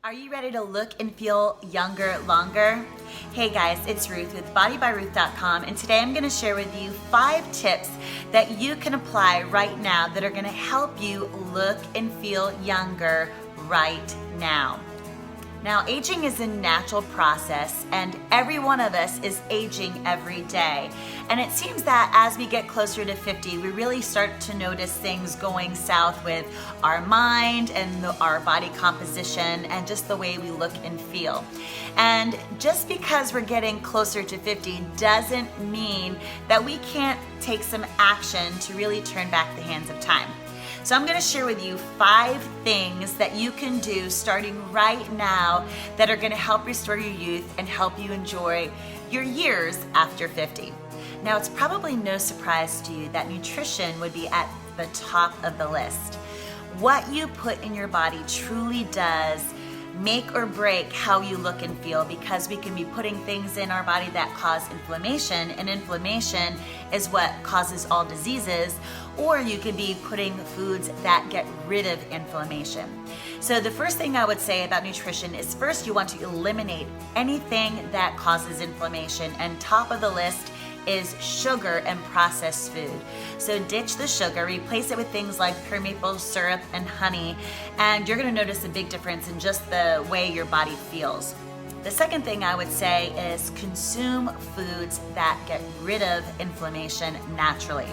Are you ready to look and feel younger longer? Hey guys, it's Ruth with bodybyruth.com, and today I'm going to share with you 5 tips that you can apply right now that are going to help you look and feel younger right now. Now, aging is a natural process, and every one of us is aging every day. And it seems that as we get closer to 50, we really start to notice things going south with our mind and our body composition and just the way we look and feel. And just because we're getting closer to 50 doesn't mean that we can't take some action to really turn back the hands of time. So I'm going to share with you 5 things that you can do starting right now that are going to help restore your youth and help you enjoy your years after 50. Now, it's probably no surprise to you that nutrition would be at the top of the list. What you put in your body truly does make or break how you look and feel, because we can be putting things in our body that cause inflammation, and inflammation is what causes all diseases, or you could be putting foods that get rid of inflammation. So the first thing I would say about nutrition is, first you want to eliminate anything that causes inflammation, and top of the list is sugar and processed food. So ditch the sugar, replace it with things like pure maple syrup and honey, and you're gonna notice a big difference in just the way your body feels. The second thing I would say is consume foods that get rid of inflammation naturally.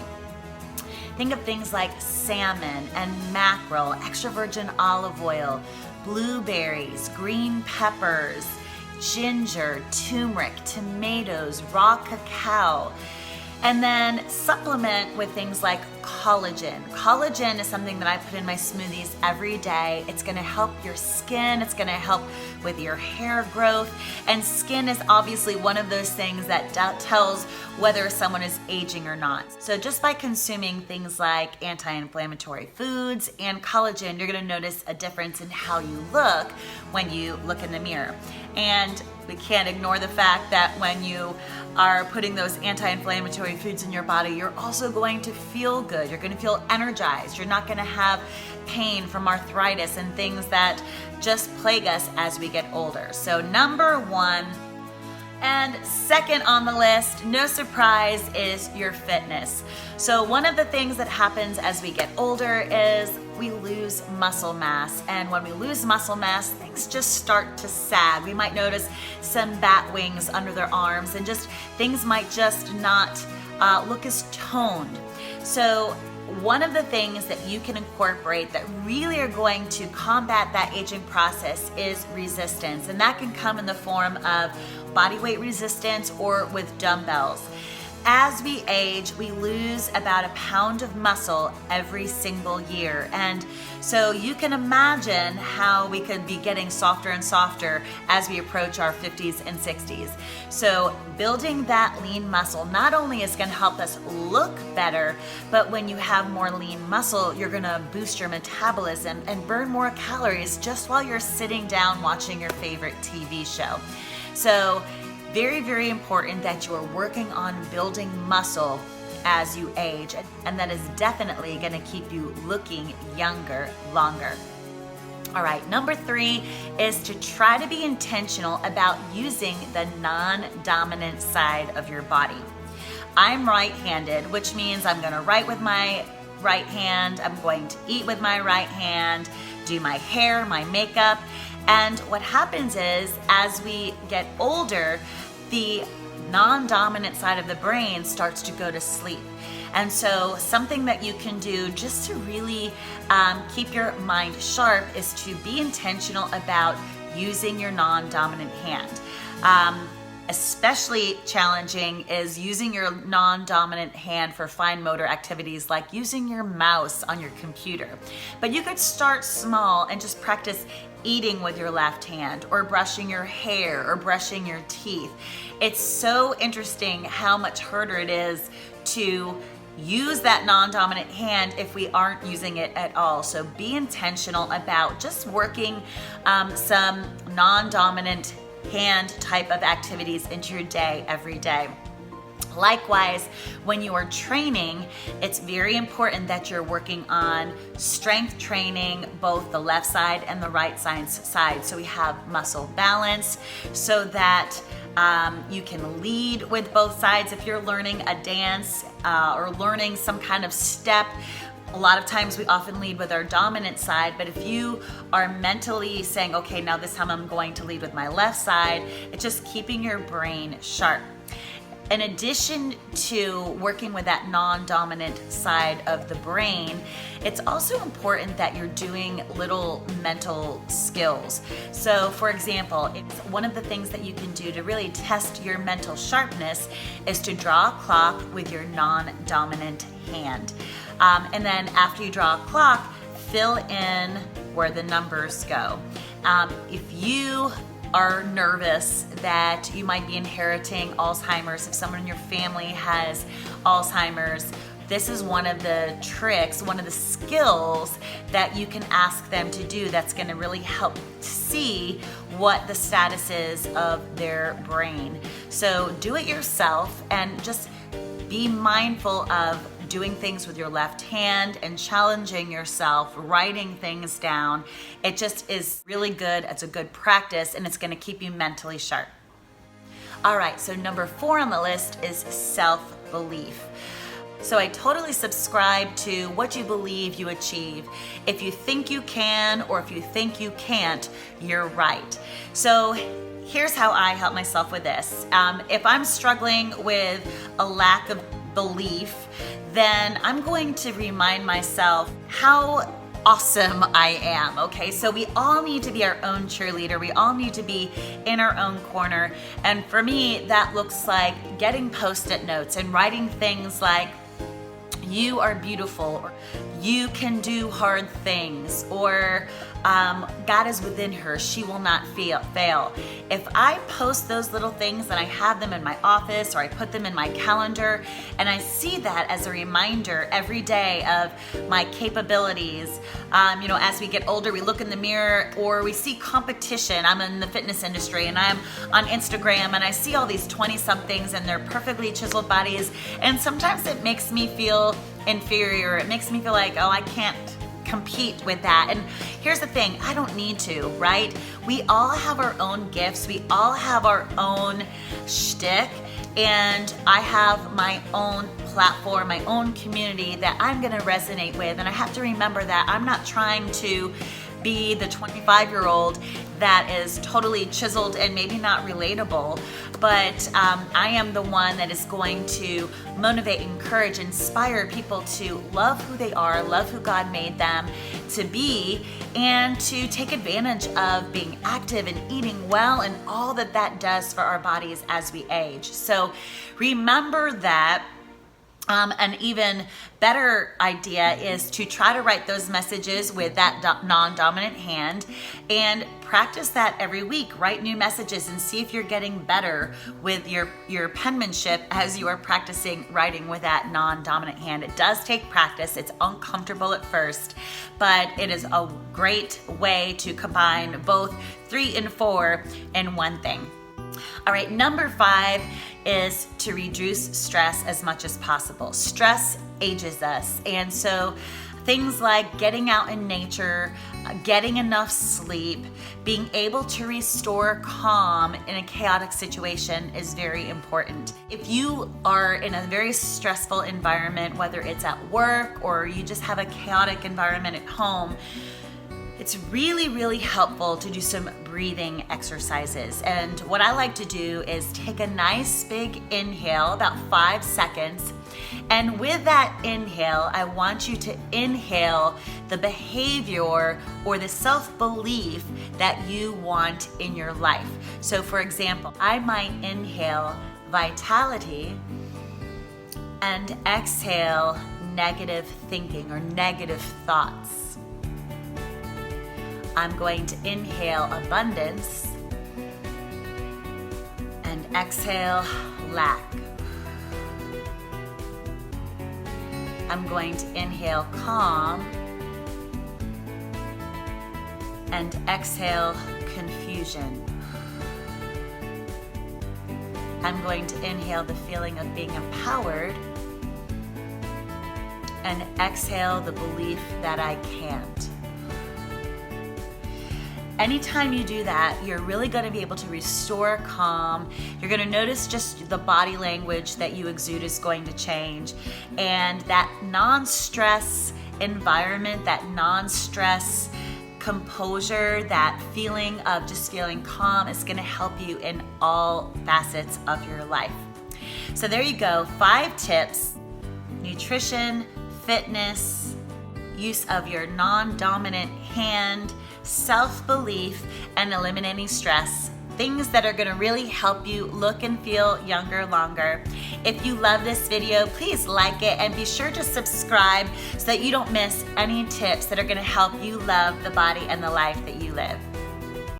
Think of things like salmon and mackerel, extra virgin olive oil, blueberries, green peppers, ginger, turmeric, tomatoes, raw cacao, and then supplement with things like collagen. Collagen is something that I put in my smoothies every day. It's gonna help your skin, it's gonna help with your hair growth, and skin is obviously one of those things that tells whether someone is aging or not. So just by consuming things like anti-inflammatory foods and collagen, you're gonna notice a difference in how you look when you look in the mirror. And we can't ignore the fact that when you are putting those anti-inflammatory foods in your body, you're also going to feel good. You're going to feel energized. You're not going to have pain from arthritis and things that just plague us as we get older. So number 1 and second on the list, no surprise, is your fitness. So one of the things that happens as we get older is we lose muscle mass. And when we lose muscle mass, things just start to sag. We might notice some bat wings under their arms, and just things might just not look as toned. So one of the things that you can incorporate that really are going to combat that aging process is resistance. And that can come in the form of body weight resistance or with dumbbells. As we age, we lose about 1 pound of muscle every single year. And so you can imagine how we could be getting softer and softer as we approach our 50s and 60s. So building that lean muscle not only is going to help us look better, but when you have more lean muscle, you're going to boost your metabolism and burn more calories just while you're sitting down watching your favorite TV show. So very, very important that you are working on building muscle as you age, and that is definitely going to keep you looking younger longer. All right, number 3 is to try to be intentional about using the non-dominant side of your body. I'm right-handed, which means I'm going to write with my right hand, I'm going to eat with my right hand, do my hair, my makeup. And what happens is, as we get older, the non-dominant side of the brain starts to go to sleep. And so something that you can do just to really keep your mind sharp is to be intentional about using your non-dominant hand. Especially challenging is using your non-dominant hand for fine motor activities like using your mouse on your computer. But you could start small and just practice eating with your left hand, or brushing your hair, or brushing your teeth. It's so interesting how much harder it is to use that non-dominant hand if we aren't using it at all. So be intentional about just working some non-dominant hand type of activities into your day every day. Likewise, when you are training, it's very important that you're working on strength training, both the left side and the right side. So we have muscle balance so that you can lead with both sides. If you're learning a dance or learning some kind of step, a lot of times we often lead with our dominant side, but if you are mentally saying, okay, now this time I'm going to lead with my left side, it's just keeping your brain sharp. In addition to working with that non-dominant side of the brain, it's also important that you're doing little mental skills. So for example, it's one of the things that you can do to really test your mental sharpness is to draw a clock with your non-dominant hand. And then after you draw a clock, fill in where the numbers go. If you are nervous that you might be inheriting Alzheimer's, if someone in your family has Alzheimer's, this is one of the tricks, one of the skills that you can ask them to do that's going to really help see what the status is of their brain. So do it yourself and just be mindful of doing things with your left hand and challenging yourself, writing things down. It just is really good. It's a good practice and it's going to keep you mentally sharp. All right, so number 4 on the list is self-belief. So I totally subscribe to what you believe you achieve. If you think you can or if you think you can't, you're right. So here's how I help myself with this. If I'm struggling with a lack of belief, then I'm going to remind myself how awesome I am, okay? So we all need to be our own cheerleader. We all need to be in our own corner. And for me, that looks like getting Post-it notes and writing things like, you are beautiful, or you can do hard things, or God is within her, she will not fail. If I post those little things and I have them in my office or I put them in my calendar and I see that as a reminder every day of my capabilities, as we get older, we look in the mirror or we see competition. I'm in the fitness industry and I'm on Instagram and I see all these 20-somethings and their perfectly chiseled bodies, and sometimes it makes me feel inferior. It makes me feel like, oh, I can't compete with that. And here's the thing, I don't need to, right? We all have our own gifts. We all have our own shtick, and I have my own platform, my own community that I'm gonna resonate with. And I have to remember that I'm not trying to be the 25-year-old that is totally chiseled and maybe not relatable, but I am the one that is going to motivate, encourage, inspire people to love who they are, love who God made them to be, and to take advantage of being active and eating well and all that that does for our bodies as we age. So remember that. An even better idea is to try to write those messages with that non-dominant hand and practice that every week. Write new messages and see if you're getting better with your penmanship as you are practicing writing with that non-dominant hand. It does take practice. It's uncomfortable at first, but it is a great way to combine both 3 and 4 in one thing. All right, number 5 is to reduce stress as much as possible. Stress ages us, and so things like getting out in nature, getting enough sleep, being able to restore calm in a chaotic situation is very important. If you are in a very stressful environment, whether it's at work or you just have a chaotic environment at home, it's really, really helpful to do some breathing exercises. And what I like to do is take a nice big inhale, about 5 seconds. And with that inhale, I want you to inhale the behavior or the self-belief that you want in your life. So for example, I might inhale vitality and exhale negative thinking or negative thoughts. I'm going to inhale abundance and exhale lack. I'm going to inhale calm and exhale confusion. I'm going to inhale the feeling of being empowered and exhale the belief that I can't. Anytime you do that, you're really going to be able to restore calm. You're going to notice just the body language that you exude is going to change. And that non-stress environment, that non-stress composure, that feeling of just feeling calm is going to help you in all facets of your life. So there you go, 5 tips: nutrition, fitness, use of your non-dominant hand, self-belief, and eliminating stress. Things that are gonna really help you look and feel younger longer. If you love this video, please like it and be sure to subscribe so that you don't miss any tips that are gonna help you love the body and the life that you live.